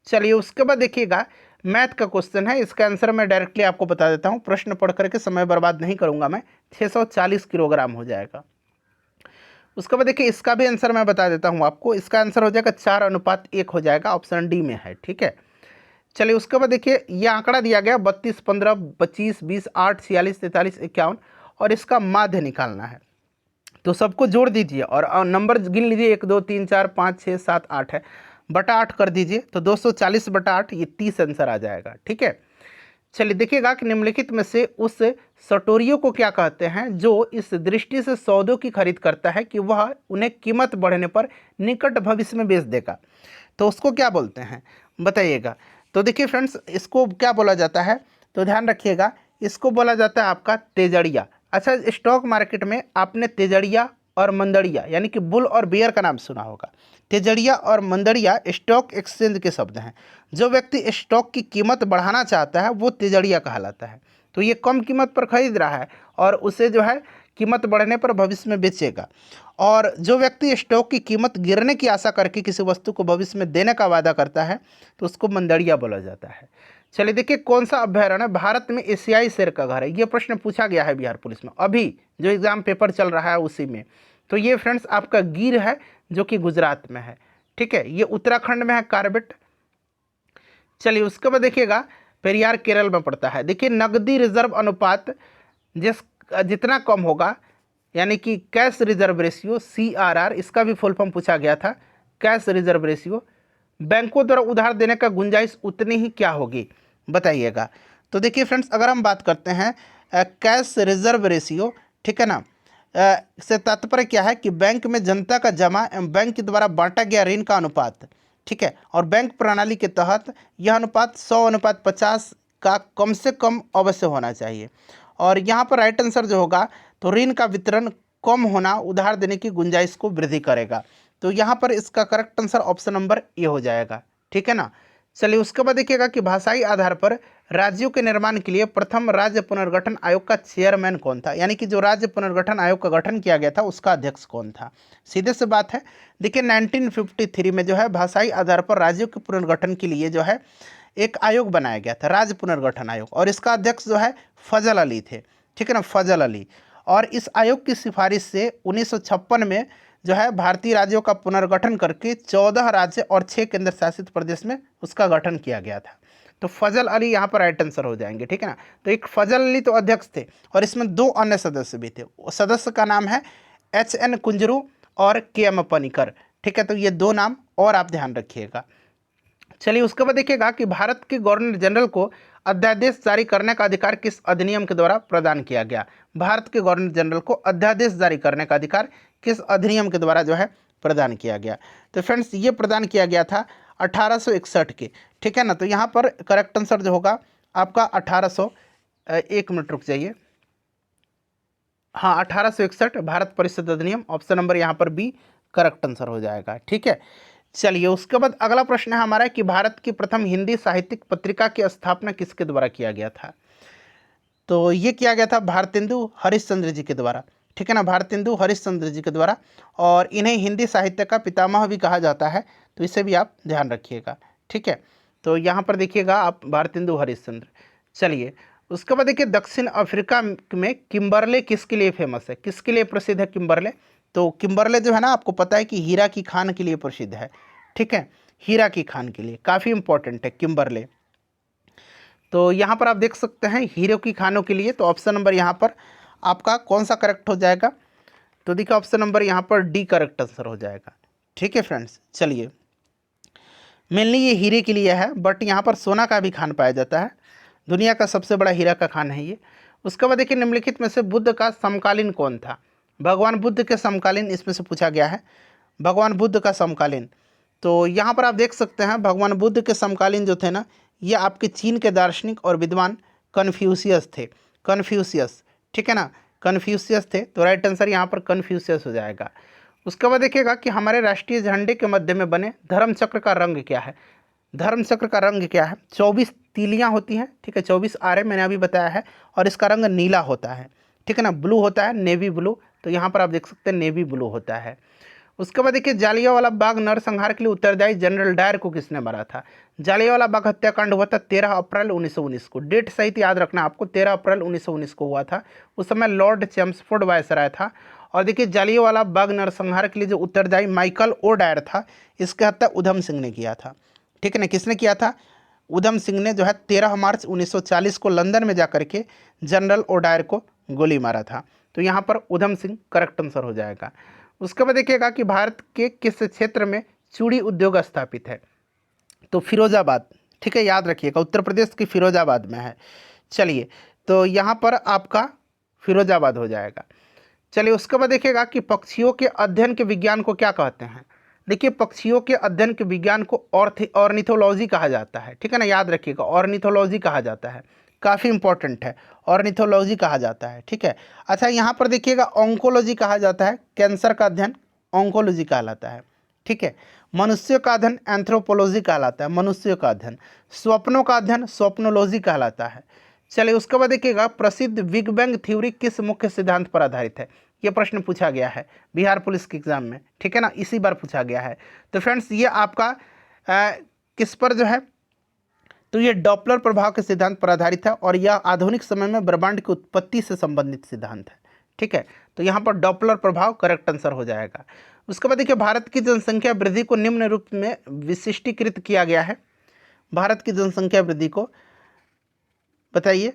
चलिए उसके बाद देखिएगा मैथ का क्वेश्चन है, इसका आंसर मैं डायरेक्टली आपको बता देता हूँ, प्रश्न पढ़ करके समय बर्बाद नहीं करूँगा मैं। 640 किलोग्राम हो जाएगा। उसके बाद देखिए इसका भी आंसर मैं बता देता हूँ आपको, इसका आंसर हो जाएगा 4:1 हो जाएगा, ऑप्शन डी में है, ठीक है। चलिए उसके बाद देखिए ये आंकड़ा दिया गया 32, 15, 25, 20, 8, 46, 43, 51 और इसका माध्य निकालना है। तो सबको जोड़ दीजिए और नंबर गिन लीजिए, 1, 2, 3, 4, 5, 6, 7, 8 है, बटा 8 कर दीजिए तो 240 बटा 8 ये 30 आंसर आ जाएगा, ठीक है। चलिए देखिएगा कि निम्नलिखित में से उस सटोरियों को क्या कहते हैं जो इस दृष्टि से सौदों की खरीद करता है कि वह उन्हें कीमत बढ़ने पर निकट भविष्य में बेच देगा। तो उसको क्या बोलते हैं बताइएगा। तो देखिए फ्रेंड्स इसको क्या बोला जाता है, तो ध्यान रखिएगा, इसको बोला जाता है आपका तेजड़िया। अच्छा स्टॉक मार्केट में आपने तेजड़िया और मंदड़िया यानी कि बुल और बियर का नाम सुना होगा। तेजड़िया और मंदड़िया स्टॉक एक्सचेंज के शब्द हैं। जो व्यक्ति स्टॉक की कीमत बढ़ाना चाहता है वो तेजड़िया कहलाता है। तो ये कम कीमत पर खरीद रहा है और उसे जो है कीमत बढ़ने पर भविष्य में बेचेगा। और जो व्यक्ति स्टॉक की कीमत गिरने की आशा करके किसी वस्तु को भविष्य में देने का वादा करता है तो उसको मंदड़िया बोला जाता है। चलिए देखिए कौन सा अभ्यारण्य भारत में एशियाई शेर का घर है, ये प्रश्न पूछा गया है बिहार पुलिस में, अभी जो एग्जाम पेपर चल रहा है उसी में। तो ये फ्रेंड्स आपका गिर है जो कि गुजरात में है, ठीक है। ये उत्तराखंड में है कार्बेट। चलिए उसके बाद देखिएगा पेरियार केरल में पड़ता है। देखिए नकदी रिजर्व अनुपात जितना कम होगा यानी कि कैश रिजर्व रेशियो CRR, इसका भी फुल फॉर्म पूछा गया था, कैश रिजर्व रेशियो, बैंकों द्वारा उधार देने का गुंजाइश उतनी ही क्या होगी। बताइएगा। तो देखिए फ्रेंड्स, अगर हम बात करते हैं कैश रिजर्व रेशियो, ठीक है ना, से तात्पर्य क्या है कि बैंक में जनता का जमा एवं बैंक के द्वारा बांटा गया ऋण का अनुपात, ठीक है। और बैंक प्रणाली के तहत यह अनुपात 100:50 का कम से कम अवश्य होना चाहिए। और यहाँ पर राइट आंसर जो होगा, तो ऋण का वितरण कम होना उधार देने की गुंजाइश को वृद्धि करेगा। तो यहाँ पर इसका correct answer option number A हो जाएगा, ठीक है ना। चलिए उसके बाद देखिएगा कि भाषाई आधार पर राज्यों के निर्माण के लिए प्रथम राज्य पुनर्गठन आयोग का चेयरमैन कौन था, यानी कि जो राज्य पुनर्गठन आयोग का गठन किया गया था उसका अध्यक्ष कौन था। सीधे से बात है, देखिए 1953 में जो है भाषाई आधार पर राज्यों के पुनर्गठन के लिए जो है एक आयोग बनाया गया था, राज्य पुनर्गठन आयोग, और इसका अध्यक्ष जो है फजल अली थे, ठीक है ना, फजल अली। और इस आयोग की सिफारिश से 1956 में जो है भारतीय राज्यों का पुनर्गठन करके 14 राज्य और 6 केंद्र शासित प्रदेश में उसका गठन किया गया था। तो फजल अली यहाँ पर राइट आंसर हो जाएंगे, ठीक है ना। तो एक फजल अली तो अध्यक्ष थे और इसमें 2 अन्य सदस्य भी थे। सदस्य का नाम है HN कुंजरू और KM पनिकर, ठीक है। तो ये 2 नाम और आप ध्यान रखिएगा। चलिए उसके बाद देखिएगा कि भारत के गवर्नर जनरल को अध्यादेश जारी करने का अधिकार किस अधिनियम के द्वारा प्रदान किया गया। भारत के गवर्नर जनरल को अध्यादेश जारी करने का अधिकार किस अधिनियम के द्वारा जो है प्रदान किया गया। तो फ्रेंड्स ये प्रदान किया गया था 1861 के, ठीक है ना। तो यहाँ पर करेक्ट आंसर जो होगा आपका 1800, एक मिनट रुक जाइए, हाँ 1861 भारत परिषद अधिनियम, ऑप्शन नंबर यहाँ पर बी करेक्ट आंसर हो जाएगा, ठीक है। चलिए उसके बाद अगला प्रश्न है हमारा कि भारत की प्रथम हिंदी साहित्यिक पत्रिका की स्थापना किसके द्वारा किया गया था। तो ये किया गया था भारतेंदु हरिश्चंद्र जी के द्वारा, ठीक है ना, भारतेंदु हरिश्चंद्र जी के द्वारा। और इन्हें हिंदी साहित्य का पितामह भी कहा जाता है, तो इसे भी आप ध्यान रखिएगा, ठीक है। तो यहाँ पर देखिएगा आप भारतेंदु हरिश्चंद्र। चलिए उसके बाद देखिए दक्षिण अफ्रीका में किम्बरले किसके लिए फेमस है, किसके लिए प्रसिद्ध है किम्बरले। तो किम्बरले जो है ना, आपको पता है कि हीरा की खान के लिए प्रसिद्ध है, ठीक है, हीरा की खान के लिए काफ़ी इंपॉर्टेंट है किम्बरले। तो यहाँ पर आप देख सकते हैं हीरो की खानों के लिए, तो ऑप्शन नंबर यहाँ पर आपका कौन सा करेक्ट हो जाएगा। तो देखिए ऑप्शन नंबर यहाँ पर डी करेक्ट आंसर हो जाएगा, ठीक है फ्रेंड्स। चलिए मेनली ये हीरे के लिए है, बट यहाँ पर सोना का भी खान पाया जाता है, दुनिया का सबसे बड़ा हीरा का खान है ये। उसके बाद देखिए निम्नलिखित में से बुद्ध का समकालीन कौन था। भगवान बुद्ध के समकालीन इसमें से पूछा गया है, भगवान बुद्ध का समकालीन। तो यहाँ पर आप देख सकते हैं भगवान बुद्ध के समकालीन जो थे ना, ये आपके चीन के दार्शनिक और विद्वान कन्फ्यूशियस थे, कन्फ्यूशियस, ठीक है ना, कन्फ्यूशियस थे। तो राइट आंसर यहाँ पर कन्फ्यूशियस हो जाएगा। उसके बाद देखिएगा कि हमारे राष्ट्रीय झंडे के मध्य में बने धर्म चक्र का रंग क्या है। धर्म चक्र का रंग क्या है, 24 तीलियाँ होती हैं, ठीक है, 24 आरे मैंने अभी बताया है, और इसका रंग नीला होता है, ठीक है ना, ब्लू होता है, नेवी ब्लू। तो यहाँ पर आप देख सकते हैं नेवी ब्लू होता है। उसके बाद देखिए जालियांवाला बाग नरसंहार के लिए उत्तरदायी जनरल डायर को किसने मारा था। जालियांवाला बाग हत्याकांड हुआ था 13 अप्रैल 1919 को, डेट सहित याद रखना आपको, 13 अप्रैल 1919 को हुआ था। उस समय लॉर्ड चैम्सफोर्ड वायसराय था। और देखिए जालियांवाला बाग नरसंहार के लिए जो उत्तरदायी माइकल ओ डायर था, इसकी हत्या उधम सिंह ने किया था, ठीक है ना, किसने किया था, उधम सिंह ने जो है 13 मार्च 1940 को लंदन में जाकर के जनरल ओ डायर को गोली मारा था। तो यहाँ पर उधम सिंह करेक्ट आंसर हो जाएगा। उसके बाद देखिएगा कि भारत के किस क्षेत्र में चूड़ी उद्योग स्थापित है। तो फिरोजाबाद, ठीक है, याद रखिएगा, उत्तर प्रदेश की फिरोजाबाद में है। चलिए तो यहाँ पर आपका फिरोजाबाद हो जाएगा। चलिए उसके बाद देखिएगा कि पक्षियों के अध्ययन के विज्ञान को क्या कहते हैं। देखिए पक्षियों के अध्ययन के विज्ञान को ऑर्निथोलॉजी कहा जाता है, ठीक है ना, याद रखिएगा ऑर्निथोलॉजी कहा जाता है, काफ़ी इंपॉर्टेंट है, ऑर्निथोलॉजी कहा जाता है, ठीक है। अच्छा यहाँ पर देखिएगा ऑन्कोलॉजी कहा जाता है, कैंसर का अध्ययन ऑन्कोलॉजी कहलाता है, ठीक है। मनुष्य का अध्ययन एंथ्रोपोलॉजी कहलाता है, मनुष्य का अध्ययन। स्वप्नों का अध्ययन स्वप्नोलॉजी कहलाता है। चलिए उसके बाद देखिएगा प्रसिद्ध बिग बैंग थ्योरी किस मुख्य सिद्धांत पर आधारित है। ये प्रश्न पूछा गया है बिहार पुलिस के एग्जाम में, ठीक है ना, इसी बार पूछा गया है। तो फ्रेंड्स ये आपका किस पर जो है, तो ये डॉपलर प्रभाव के सिद्धांत पर आधारित है, और यह आधुनिक समय में ब्रह्मांड की उत्पत्ति से संबंधित सिद्धांत है, ठीक है। तो यहाँ पर डॉपलर प्रभाव करेक्ट आंसर हो जाएगा। उसके बाद देखिए भारत की जनसंख्या वृद्धि को निम्न रूप में विशिष्टीकृत किया गया है। भारत की जनसंख्या वृद्धि को बताइए।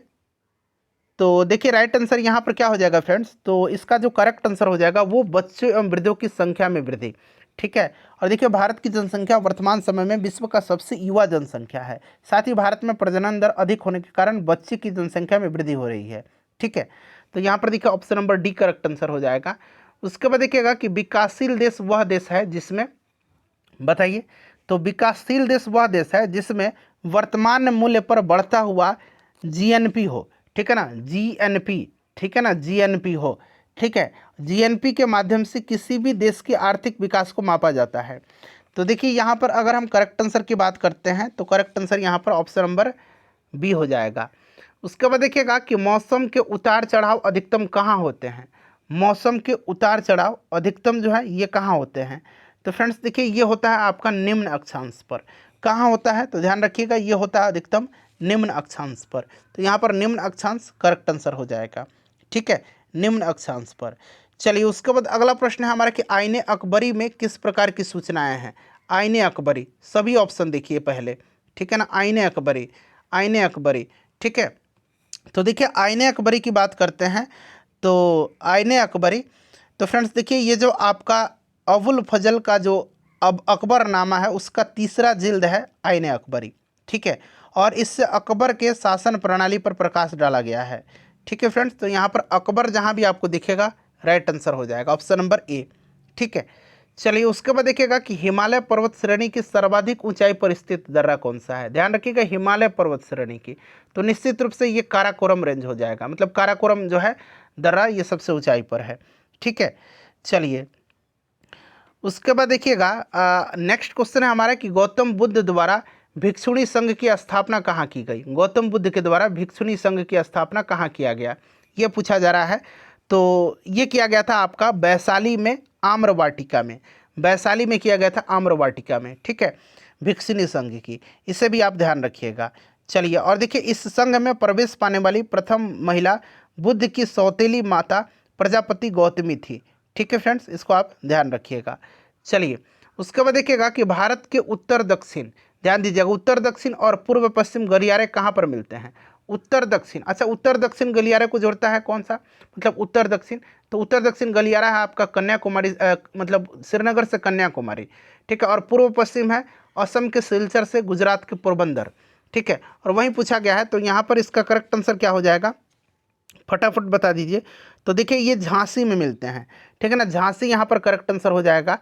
तो देखिए राइट आंसर यहाँ पर क्या हो जाएगा फ्रेंड्स, तो इसका जो करेक्ट आंसर हो जाएगा वो बच्चों एवं वृद्धों की संख्या में वृद्धि, ठीक है। और देखिए भारत की जनसंख्या वर्तमान समय में विश्व का सबसे युवा जनसंख्या है। साथ ही भारत में प्रजनन दर अधिक होने के कारण बच्चे की जनसंख्या में वृद्धि हो रही है। ठीक है, तो यहाँ पर देखिए option number D correct answer हो जाएगा। उसके बाद देखिएगा कि विकासशील देश वह देश है जिसमें, बताइए, तो विकासशील देश वह देश है जिसमें वर्तमान मूल्य पर बढ़ता हुआ जीएनपी हो। ठीक है ना, जीएनपी, ठीक है ना, जीएनपी हो। ठीक है, जीएनपी के माध्यम से किसी भी देश के आर्थिक विकास को मापा जाता है। तो देखिए यहाँ पर अगर हम करेक्ट आंसर की बात करते हैं तो करेक्ट आंसर यहाँ पर ऑप्शन नंबर बी हो जाएगा। उसके बाद देखिएगा कि मौसम के उतार चढ़ाव अधिकतम कहाँ होते हैं। मौसम के उतार चढ़ाव अधिकतम जो है ये कहाँ होते हैं। तो फ्रेंड्स देखिए ये होता है आपका निम्न अक्षांश पर। कहाँ होता है, तो ध्यान रखिएगा ये होता है अधिकतम निम्न अक्षांश पर। तो यहाँ पर निम्न अक्षांश करेक्ट आंसर हो जाएगा। ठीक है, निम्न अक्षांश पर। चलिए उसके बाद अगला प्रश्न है हमारा कि आईने अकबरी में किस प्रकार की सूचनाएं हैं। आईने अकबरी, सभी ऑप्शन देखिए पहले। ठीक है ना, आईने अकबरी, आईने अकबरी। ठीक है, तो देखिए आईने अकबरी की बात करते हैं तो आईने अकबरी, तो फ्रेंड्स देखिए ये जो आपका अबुल फजल का जो अब अकबरनामा है उसका तीसरा जिल्द है आईने अकबरी। ठीक है, और इससे अकबर के शासन प्रणाली पर प्रकाश डाला गया है। ठीक है फ्रेंड्स, तो यहाँ पर अकबर जहाँ भी आपको दिखेगा राइट आंसर हो जाएगा ऑप्शन नंबर ए। ठीक है, चलिए उसके बाद देखिएगा कि हिमालय पर्वत श्रेणी की सर्वाधिक ऊंचाई पर स्थित दर्रा कौन सा है। ध्यान रखिएगा हिमालय पर्वत श्रेणी की, तो निश्चित रूप से ये काराकोरम रेंज हो जाएगा, मतलब काराकोरम जो है दर्रा ये सबसे ऊंचाई पर है। ठीक है, चलिए उसके बाद देखिएगा नेक्स्ट क्वेश्चन है हमारा कि गौतम बुद्ध द्वारा भिक्षुणी संघ की स्थापना कहाँ की गई। गौतम बुद्ध के द्वारा भिक्षुणी संघ की स्थापना कहाँ किया गया, ये पूछा जा रहा है। तो ये किया गया था आपका वैशाली में आम्रवाटिका में, वैशाली में किया गया था आम्रवाटिका में। ठीक है, भिक्षुणी संघ की, इसे भी आप ध्यान रखिएगा। चलिए और देखिए इस संघ में प्रवेश पाने वाली प्रथम महिला बुद्ध की सौतेली माता प्रजापति गौतमी थी। ठीक है फ्रेंड्स, इसको आप ध्यान रखिएगा। चलिए उसके बाद देखिएगा कि भारत के उत्तर दक्षिण, ध्यान दीजिएगा, उत्तर दक्षिण और पूर्व पश्चिम गलियारे कहाँ पर मिलते हैं। उत्तर दक्षिण, अच्छा उत्तर दक्षिण गलियारे को जोड़ता है कौन सा, मतलब उत्तर दक्षिण, तो उत्तर दक्षिण गलियारा है आपका कन्याकुमारी, मतलब श्रीनगर से कन्याकुमारी। ठीक है, और पूर्व पश्चिम है असम के सिलचर से गुजरात के पोरबंदर। ठीक है, और वहीं पूछा गया है, तो यहाँ पर इसका करेक्ट आंसर क्या हो जाएगा, फटाफट बता दीजिए। तो देखिए ये झांसी में मिलते हैं। ठीक है ना, झांसी यहाँ पर करेक्ट आंसर हो जाएगा।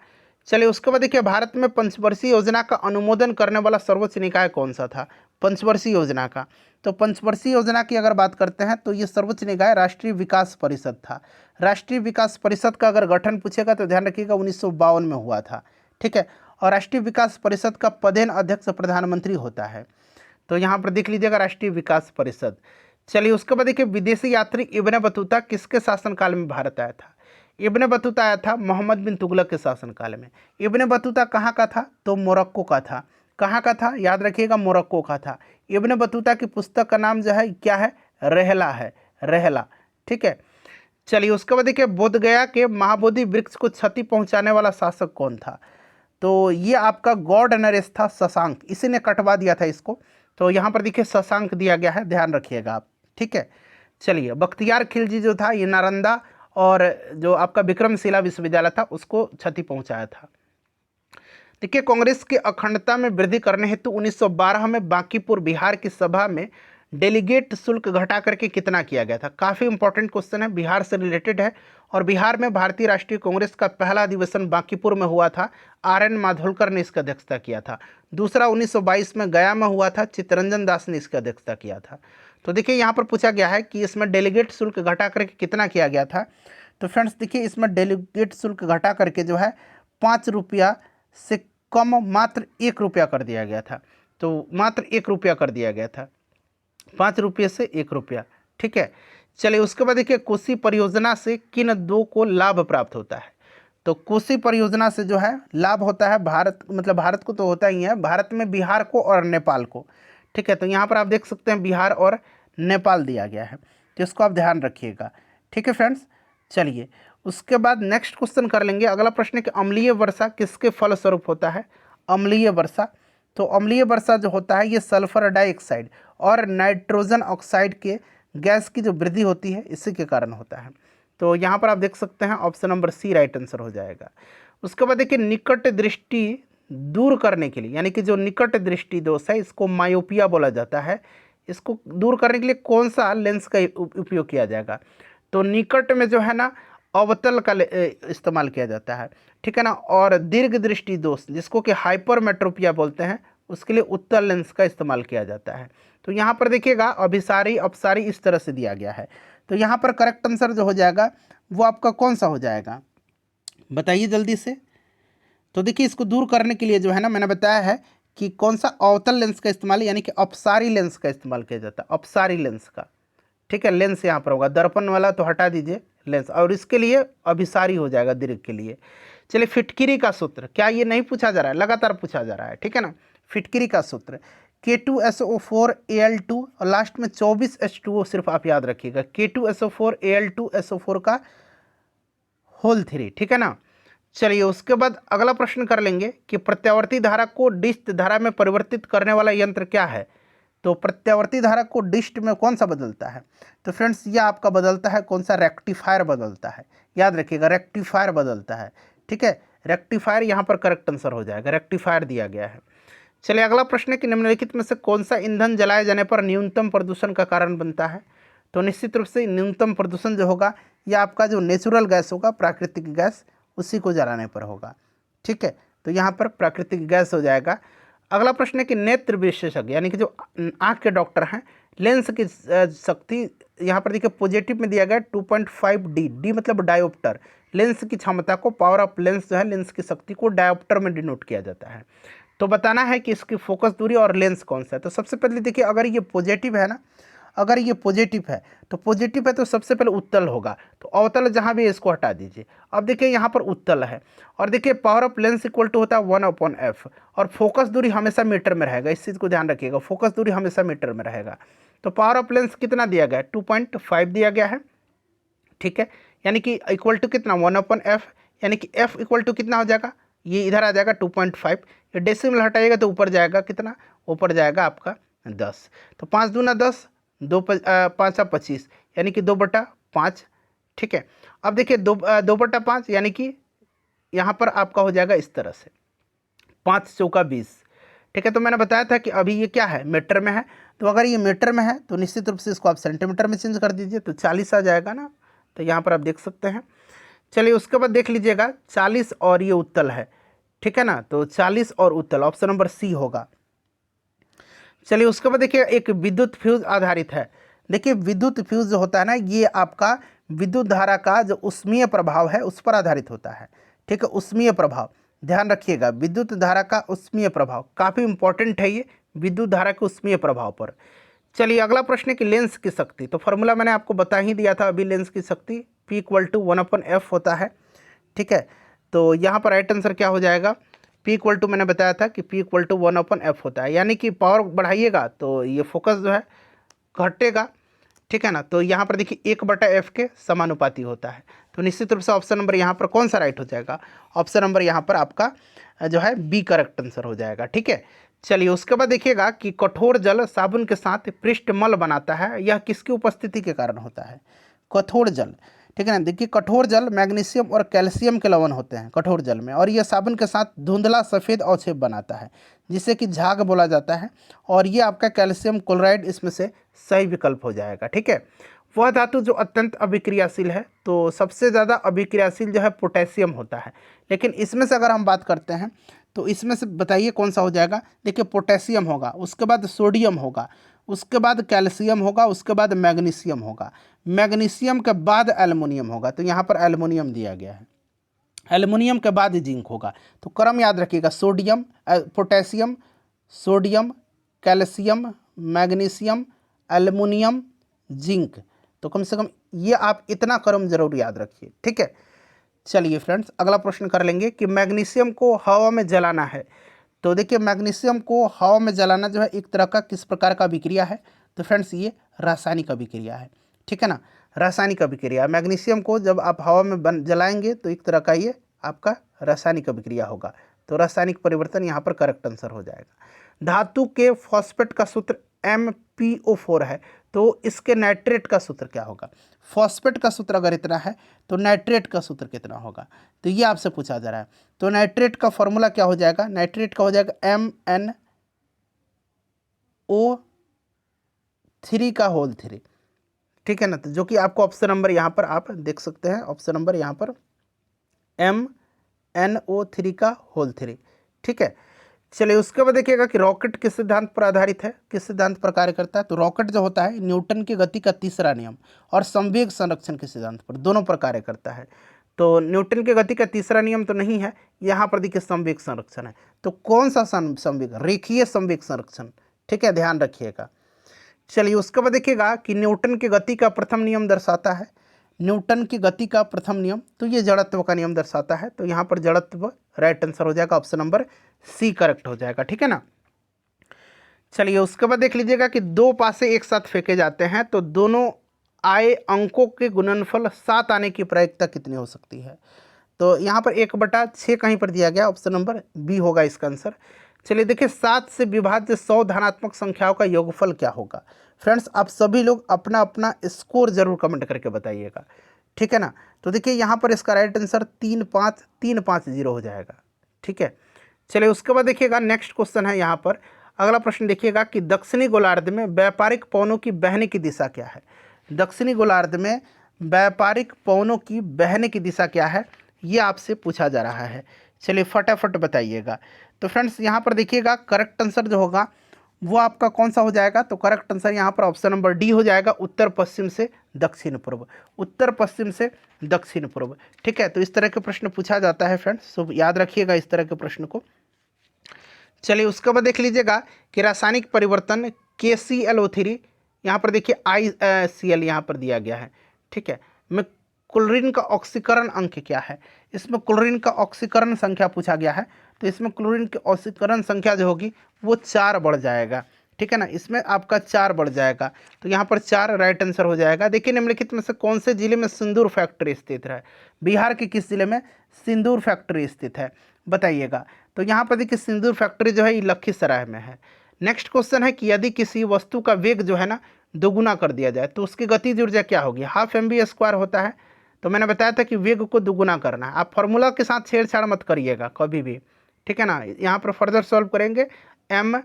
चलिए उसके बाद देखिए भारत में पंचवर्षीय योजना का अनुमोदन करने वाला सर्वोच्च निकाय कौन सा था। पंचवर्षीय योजना का, तो पंचवर्षीय योजना की अगर बात करते हैं तो ये सर्वोच्च निकाय राष्ट्रीय विकास परिषद था। राष्ट्रीय विकास परिषद का अगर गठन पूछेगा तो ध्यान रखिएगा 1952 में हुआ था। ठीक है, और राष्ट्रीय विकास परिषद का पदेन अध्यक्ष प्रधानमंत्री होता है। तो यहाँ पर देख लीजिएगा राष्ट्रीय विकास परिषद। चलिए उसके बाद देखिए विदेशी यात्री इब्न बतूता किसके शासनकाल में भारत आया था। इब्न बतूता आया था मोहम्मद बिन तुगलक के शासनकाल में। इब्न बतूता कहाँ का था, तो मोरक्को का था। कहाँ का था, याद रखिएगा मोरक्को का था। इब्न बतूता की पुस्तक का नाम जो है क्या है, रहला है, रहला। ठीक है, चलिए उसके बाद देखिए बोधगया के महाबोधि वृक्ष को क्षति पहुंचाने वाला शासक कौन था। तो ये आपका गॉड नरेश था शशांक, इसी ने कटवा दिया था इसको। तो यहाँ पर देखिए शशांक दिया गया है, ध्यान रखिएगा आप। ठीक है, चलिए बख्तियार खिलजी जो था ये नालंदा और जो आपका विक्रमशिला विश्वविद्यालय था उसको क्षति पहुंचाया था। देखिए कांग्रेस की अखंडता में वृद्धि करने हेतु 1912 में बांकीपुर बिहार की सभा में डेलीगेट शुल्क घटा करके कितना किया गया था। काफ़ी इंपॉर्टेंट क्वेश्चन है, बिहार से रिलेटेड है। और बिहार में भारतीय राष्ट्रीय कांग्रेस का पहला अधिवेशन बांकीपुर में हुआ था, RN माधोलकर ने इसकी अध्यक्षता किया था। दूसरा 1922 में गया में हुआ था, चित्तरंजन दास ने इसकी अध्यक्षता किया था। तो देखिए यहाँ पर पूछा गया है कि इसमें डेलीगेट शुल्क घटा करके कितना किया गया था। तो फ्रेंड्स देखिए इसमें डेलीगेट शुल्क घटा करके जो है 5 रुपया से कम मात्र 1 रुपया कर दिया गया था। तो मात्र 1 रुपया कर दिया गया था, 5 रुपये से 1 रुपया। ठीक है, चलिए उसके बाद देखिए कोसी परियोजना से किन दो को लाभ प्राप्त होता है। तो कोसी परियोजना से जो है लाभ होता है भारत, मतलब भारत को तो होता ही है, भारत में बिहार को और नेपाल को। ठीक है, तो यहाँ पर आप देख सकते हैं बिहार और नेपाल दिया गया है, तो इसको आप ध्यान रखिएगा। ठीक है फ्रेंड्स, चलिए उसके बाद नेक्स्ट क्वेश्चन कर लेंगे। अगला प्रश्न है कि अम्लीय वर्षा किसके फलस्वरूप होता है। अम्लीय वर्षा, तो अम्लीय वर्षा जो होता है ये सल्फर डाइऑक्साइड और नाइट्रोजन ऑक्साइड के गैस की जो वृद्धि होती है इसी के कारण होता है। तो यहाँ पर आप देख सकते हैं option number C right answer हो जाएगा। उसके बाद देखिए निकट दृष्टि दूर करने के लिए, यानी कि जो निकट दृष्टि दोष है इसको मायोपिया बोला जाता है, इसको दूर करने के लिए कौन सा लेंस का उपयोग किया जाएगा? तो निकट में जो है ना अवतल का इस्तेमाल किया जाता है, ठीक है ना। और दीर्घ दृष्टि दोष जिसको कि हाइपरमेट्रोपिया बोलते हैं, उसके लिए उत्तल लेंस का इस्तेमाल किया जाता है। तो यहाँ पर देखिएगा अभिसारी अपसारी इस तरह से दिया गया है। तो यहाँ पर करेक्ट आंसर जो हो जाएगा वो आपका कौन सा हो जाएगा, बताइए जल्दी से। तो देखिए इसको दूर करने के लिए जो है ना मैंने बताया है कि कौन सा अवतल लेंस का इस्तेमाल, यानी कि अपसारी लेंस का इस्तेमाल किया जाता है, अपसारी लेंस का, ठीक है। लेंस यहाँ पर होगा, दर्पण वाला तो हटा दीजिए लेंस, और इसके लिए अभिसारी हो जाएगा दीर्घ के लिए। चलिए फिटकिरी का सूत्र, क्या ये नहीं पूछा जा रहा है, लगातार पूछा जा रहा है, ठीक है ना। फिटकिरी का सूत्र K2SO4Al2 और लास्ट में 24H2O सिर्फ आप याद रखिएगा, K2SO4Al2SO4 का होल 3, ठीक है ना। चलिए उसके बाद अगला प्रश्न कर लेंगे कि प्रत्यावर्ती धारा को डिस्ट धारा में परिवर्तित करने वाला यंत्र क्या है? तो प्रत्यावर्ती धारा को डिस्ट में कौन सा बदलता है? तो फ्रेंड्स ये आपका बदलता है कौन सा, रेक्टिफायर बदलता है, याद रखिएगा रेक्टिफायर बदलता है, ठीक है। रेक्टिफायर यहाँ पर करेक्ट आंसर हो जाएगा, रेक्टिफायर दिया गया है। चलिए अगला प्रश्न है कि निम्नलिखित में से कौन सा ईंधन जलाए जाने पर न्यूनतम प्रदूषण का कारण बनता है? तो निश्चित रूप से न्यूनतम प्रदूषण जो होगा यह आपका जो नेचुरल गैस होगा, प्राकृतिक गैस, उसी को जलाने पर होगा, ठीक है। तो यहाँ पर प्राकृतिक गैस हो जाएगा। अगला प्रश्न है कि नेत्र विशेषज्ञ यानी कि जो आँख के डॉक्टर हैं, लेंस की शक्ति यहाँ पर देखिए पॉजिटिव में दिया गया 2.5D, डी मतलब डायोप्टर, लेंस की क्षमता को, पावर ऑफ लेंस जो है लेंस की शक्ति को डायोप्टर में डिनोट किया जाता है। तो बताना है कि इसकी फोकस दूरी और लेंस कौन सा है। तो सबसे पहले देखिए अगर ये पॉजिटिव है ना, अगर ये पॉजिटिव है तो सबसे पहले उत्तल होगा, तो अवतल जहाँ भी है इसको हटा दीजिए। अब देखिए यहाँ पर उत्तल है, और देखिए power of lens equal to होता है 1/f, और फोकस दूरी हमेशा मीटर में रहेगा, इस चीज़ को ध्यान रखिएगा, फोकस दूरी हमेशा मीटर में रहेगा। तो पावर ऑफ लेंस कितना दिया गया है, 2.5 दिया गया है, ठीक है। यानी कि इक्वल टू कितना 1/f, यानी कि f इक्वल टू कितना हो जाएगा, ये इधर आ जाएगा 2.5, ये डेसिमल हटाइएगा तो ऊपर जाएगा कितना, ऊपर जाएगा आपका 10। तो 5 दूना 10, 5 25, यानी कि 2/5, ठीक है। अब देखिए 2/5 यानी कि यहाँ पर आपका हो जाएगा इस तरह से 5 चौका 20, ठीक है। तो मैंने बताया था कि अभी ये क्या है, मीटर में है, तो अगर ये मीटर में है तो निश्चित रूप से इसको आप सेंटीमीटर में चेंज कर दीजिए, तो 40 आ जाएगा ना, तो यहाँ पर आप देख सकते हैं। चलिए उसके बाद देख लीजिएगा 40 और ये उत्तल है, ठीक है ना, तो 40 और उत्तल, ऑप्शन नंबर सी होगा। चलिए उसके बाद देखिए एक विद्युत फ्यूज आधारित है। देखिए विद्युत फ्यूज जो होता है ना, ये आपका विद्युत धारा का जो उष्मीय प्रभाव है उस पर आधारित होता है, ठीक है। उष्मीय प्रभाव ध्यान रखिएगा, विद्युत धारा का उष्मीय प्रभाव काफ़ी इंपॉर्टेंट है ये, विद्युत धारा के उष्मीय प्रभाव पर। चलिए अगला प्रश्न है कि लेंस की शक्ति, तो फॉर्मूला मैंने आपको बता ही दिया था अभी, लेंस की शक्ति P = 1/f होता है, ठीक है। तो यहाँ पर राइट आंसर क्या हो जाएगा, P = मैंने बताया था कि P = 1/f होता है, यानी कि पावर बढ़ाइएगा तो ये फोकस जो है घटेगा, ठीक है ना। तो यहाँ पर देखिए 1/f के समानुपाती होता है, तो निश्चित रूप से ऑप्शन नंबर यहाँ पर कौन सा राइट हो जाएगा, ऑप्शन नंबर यहाँ पर आपका जो है बी करेक्ट आंसर हो जाएगा, ठीक है। चलिए उसके बाद देखिएगा कि कठोर जल साबुन के साथ पृष्ठमल बनाता है, यह किसकी उपस्थिति के कारण होता है? कठोर जल, ठीक है ना। देखिए कठोर जल मैग्नीशियम और कैल्शियम के लवण होते हैं कठोर जल में, और यह साबुन के साथ धुंधला सफ़ेद अवक्षेप बनाता है जिसे कि झाग बोला जाता है, और ये आपका कैल्शियम क्लोराइड इसमें से सही विकल्प हो जाएगा, ठीक है। वह धातु जो अत्यंत अभिक्रियाशील है, तो सबसे ज़्यादा अभिक्रियाशील जो है पोटेशियम होता है, लेकिन इसमें से अगर हम बात करते हैं तो इसमें से बताइए कौन सा हो जाएगा। देखिए पोटेशियम होगा, उसके बाद सोडियम होगा, उसके बाद कैल्शियम होगा, उसके बाद मैग्नीशियम होगा, मैग्नीशियम के बाद एल्युमिनियम होगा, तो यहाँ पर एल्युमिनियम दिया गया है, एल्युमिनियम के बाद जिंक होगा। तो क्रम याद रखिएगा, sodium potassium, sodium, calcium, magnesium, aluminium, zinc, तो कम से कम ये आप इतना क्रम जरूर याद रखिए, ठीक है। चलिए फ्रेंड्स अगला प्रश्न कर लेंगे कि मैग्नीशियम को हवा में जलाना है। तो देखिए मैग्नीशियम को हवा में जलाना जो है एक तरह का किस प्रकार का अभिक्रिया है? तो फ्रेंड्स ये रासायनिक अभिक्रिया है, ठीक है ना, रासायनिक अभिक्रिया। मैग्नीशियम को जब आप हवा में जलाएंगे तो एक तरह का ये आपका रासायनिक अभिक्रिया होगा, तो रासायनिक परिवर्तन यहाँ पर करेक्ट आंसर हो जाएगा। धातु के फॉस्फेट का सूत्र MpO4 है, तो इसके नाइट्रेट का सूत्र क्या होगा। फॉस्फेट का सूत्र अगर इतना है तो नाइट्रेट का सूत्र कितना होगा, तो ये आपसे पूछा जा रहा है। तो नाइट्रेट का फॉर्मूला क्या हो जाएगा, नाइट्रेट का हो जाएगा MnO3 का होल 3, ठीक है ना। तो जो कि आपको ऑप्शन नंबर यहाँ पर आप देख सकते हैं, ऑप्शन नंबर यहाँ पर MnO3 का होल 3, ठीक है। चलिए उसके बाद देखिएगा कि रॉकेट किस सिद्धांत पर आधारित है, किस सिद्धांत पर कार्य करता है। तो रॉकेट जो होता है न्यूटन की गति का तीसरा नियम और संवेग संरक्षण के सिद्धांत पर, दोनों पर कार्य करता है। तो न्यूटन की गति का तीसरा नियम तो नहीं है, यहाँ पर देखिए संवेग संरक्षण है। तो कौन सा संवेग, रेखीय संवेग संरक्षण, ठीक है, ध्यान रखिएगा। चलिए उसके बाद देखिएगा कि न्यूटन की गति का प्रथम नियम दर्शाता है, न्यूटन की गति का प्रथम नियम, तो ये जड़त्व का नियम दर्शाता है। तो यहाँ पर जड़त्व राइट आंसर हो जाएगा, ऑप्शन नंबर सी करेक्ट हो जाएगा, ठीक है ना। चलिए उसके बाद देख लीजिएगा कि दो पासे एक साथ फेंके जाते हैं तो दोनों आए अंकों के गुणनफल 7 आने की प्रायिकता कितनी हो सकती है। तो यहाँ पर 1/6 कहीं पर दिया गया, ऑप्शन नंबर बी होगा इसका आंसर। चलिए देखिए 7 से विभाज्य 100 धनात्मक संख्याओं का योगफल क्या होगा। फ्रेंड्स आप सभी लोग अपना अपना स्कोर जरूर कमेंट करके बताइएगा, ठीक है ना। तो देखिए यहाँ पर इसका राइट आंसर 35350 हो जाएगा, ठीक है। चलिए उसके बाद देखिएगा नेक्स्ट क्वेश्चन है यहाँ पर, अगला प्रश्न देखिएगा कि दक्षिणी गोलार्ध में व्यापारिक पवनों की बहने की दिशा क्या है। दक्षिणी गोलार्ध में व्यापारिक पवनों की बहने की दिशा क्या है, ये आपसे पूछा जा रहा है। चलिए फटाफट बताइएगा। तो फ्रेंड्स यहाँ पर देखिएगा करेक्ट आंसर जो होगा वो आपका कौन सा हो जाएगा, तो करेक्ट आंसर यहाँ पर ऑप्शन नंबर डी हो जाएगा, उत्तर पश्चिम से दक्षिण पूर्व, उत्तर पश्चिम से दक्षिण पूर्व, ठीक है। तो इस तरह के प्रश्न पूछा जाता है फ्रेंड्स, सो याद रखिएगा इस तरह के प्रश्न को। चलिए उसके बाद देख लीजिएगा कि रासायनिक परिवर्तन KClO3, यहाँ पर देखिए ICl यहाँ पर दिया गया है, ठीक है, में क्लोरीन का ऑक्सीकरण अंक क्या है। इसमें क्लोरीन का ऑक्सीकरण संख्या पूछा गया है, तो इसमें क्लोरीन की ऑक्सीकरण संख्या जो होगी वो 4 बढ़ जाएगा, ठीक है ना, इसमें आपका 4 बढ़ जाएगा। तो यहाँ पर 4 राइट आंसर हो जाएगा। देखिए निम्नलिखित में से कौन से जिले में सिंदूर फैक्ट्री स्थित है, बिहार के किस जिले में सिंदूर फैक्ट्री स्थित है, बताइएगा। तो यहाँ पर देखिए सिंदूर फैक्ट्री जो है ये लखीसराय में है। नेक्स्ट क्वेश्चन है कि यदि किसी वस्तु का वेग जो है ना दोगुना कर दिया जाए तो उसकी गतिज ऊर्जा क्या होगी, हाफ mv² होता है। तो मैंने बताया था कि वेग को दुगुना करना है, आप फॉर्मूला के साथ छेड़छाड़ मत करिएगा कभी भी, ठीक है ना। यहाँ पर फर्दर सॉल्व करेंगे, m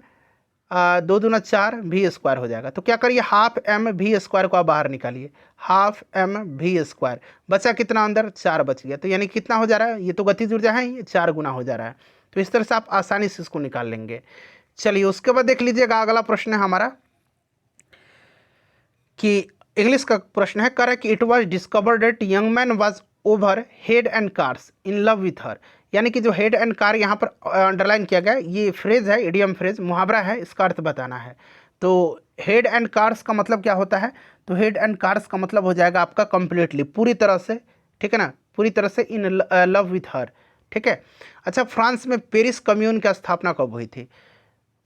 2 दूना 4 v² हो जाएगा। तो क्या करिए हाफ mv² को आप बाहर निकालिए, हाफ mv², बचा कितना अंदर 4 बच गया। तो यानी कितना हो जा रहा है, ये तो गतिज ऊर्जा है, ये 4 गुना हो जा रहा है। तो इस तरह से आप आसानी से इसको निकाल लेंगे। चलिए उसके बाद देख लीजिएगा अगला प्रश्न है हमारा कि इंग्लिश का प्रश्न है, करे कि it was discovered that young man was over head and cars in love with her, यानी कि जो हेड एंड कार यहाँ पर अंडरलाइन किया गया, ये फ्रेज है, इडियम फ्रेज, मुहावरा है, इसका अर्थ बताना है। तो हेड एंड कार्स का मतलब क्या होता है, तो हेड एंड कार्स का मतलब हो जाएगा आपका कंप्लीटली, पूरी तरह से, ठीक है ना, पूरी तरह से इन लव विथ हर, ठीक है। अच्छा फ्रांस में पेरिस कम्यून की स्थापना कब हुई थी,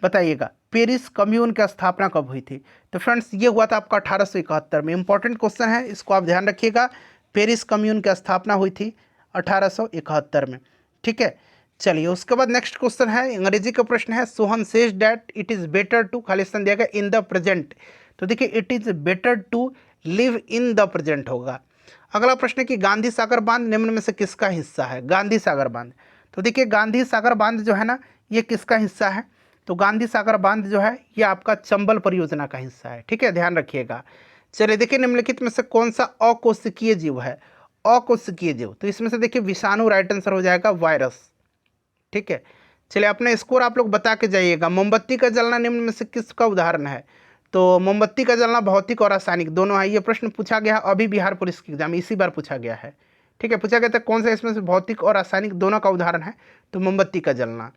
बताइएगा, पेरिस कम्यून की स्थापना कब हुई थी। तो फ्रेंड्स ये हुआ था आपका 1871 में, इंपॉर्टेंट क्वेश्चन है, इसको आप ध्यान रखिएगा। पेरिस कम्यून की स्थापना हुई थी 1871 में, ठीक है। चलिए उसके बाद नेक्स्ट क्वेश्चन है, अंग्रेजी का प्रश्न है, Sohan says that it is better to, खालिस्तान दिया गया, इन द प्रेजेंट। तो देखिए it is better to live in the present होगा। अगला प्रश्न है कि गांधी सागर बांध निम्न में से किसका हिस्सा है, गांधी सागर बांध। तो देखिए गांधी सागर बांध जो है ना ये किसका हिस्सा है, तो गांधी सागर बांध जो है ये आपका चंबल परियोजना का हिस्सा है, ठीक है, ध्यान रखिएगा। चलिए देखिए निम्नलिखित में से कौन सा अकोशिकीय जीव है, अकोशिकीय जीव। तो इसमें से देखिए विषाणु राइट आंसर हो जाएगा, वायरस, ठीक है। चलिए अपने स्कोर आप लोग बता के जाइएगा। मोमबत्ती का जलना निम्न में से किसका उदाहरण है, तो मोमबत्ती का जलना भौतिक और रासायनिक दोनों है। ये प्रश्न पूछा गया अभी बिहार पुलिस के एग्जाम, इसी बार पूछा गया है, ठीक है, पूछा गया था कौन सा इसमें से भौतिक और रासायनिक दोनों का उदाहरण है, तो मोमबत्ती का जलना।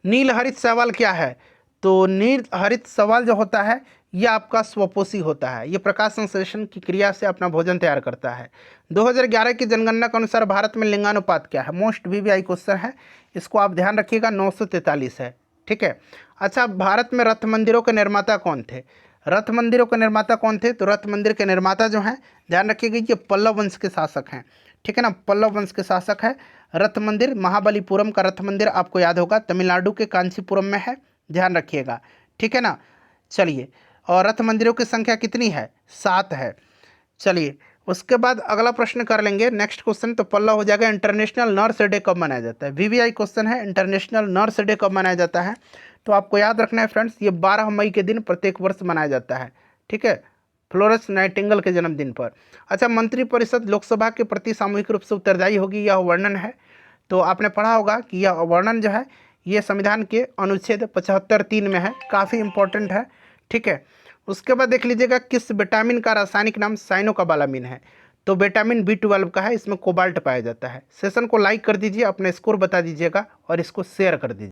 नील हरित शैवाल क्या है, तो नील हरित शैवाल जो होता है ये आपका स्वपोषी होता है, ये प्रकाश संश्लेषण की क्रिया से अपना भोजन तैयार करता है। 2011 की जनगणना के अनुसार भारत में लिंगानुपात क्या है, मोस्ट वीवीआई क्वेश्चन है, इसको आप ध्यान रखिएगा, 943 है, ठीक है। अच्छा भारत में रथ मंदिरों के निर्माता कौन थे, रथ मंदिरों के निर्माता कौन थे, तो रथ मंदिर के निर्माता जो हैं ध्यान रखिएगा ये पल्लव वंश के शासक हैं, ठीक है ना, पल्लव वंश के शासक है। रथ मंदिर महाबलीपुरम का रथ मंदिर आपको याद होगा तमिलनाडु के कांचीपुरम में है, ध्यान रखिएगा, ठीक है ना। चलिए और रथ मंदिरों की संख्या कितनी है? 7 है। चलिए उसके बाद अगला प्रश्न कर लेंगे, नेक्स्ट क्वेश्चन तो पल्ला हो जाएगा, इंटरनेशनल नर्स डे कब मनाया जाता है? वीवीआई क्वेश्चन है, इंटरनेशनल नर्स डे कब मनाया जाता है? तो आपको याद रखना है फ्रेंड्स, ये 12 मई के दिन प्रत्येक वर्ष मनाया जाता है, ठीक है, फ्लोरेंस नाइटिंगेल के जन्मदिन पर। अच्छा, मंत्रिपरिषद लोकसभा के प्रति सामूहिक रूप से उत्तरदायी होगी, यह वर्णन है। तो आपने पढ़ा होगा कि यह वर्णन जो है ये संविधान के अनुच्छेद 75(3) में है, काफ़ी इंपॉर्टेंट है, ठीक है। उसके बाद देख लीजिएगा, किस विटामिन का रासायनिक नाम साइनोकोबालामिन है? तो विटामिन B12 का है, इसमें कोबाल्ट पाया जाता है। सेशन को लाइक कर दीजिए, अपना स्कोर बता दीजिएगा और इसको शेयर कर दीजिए।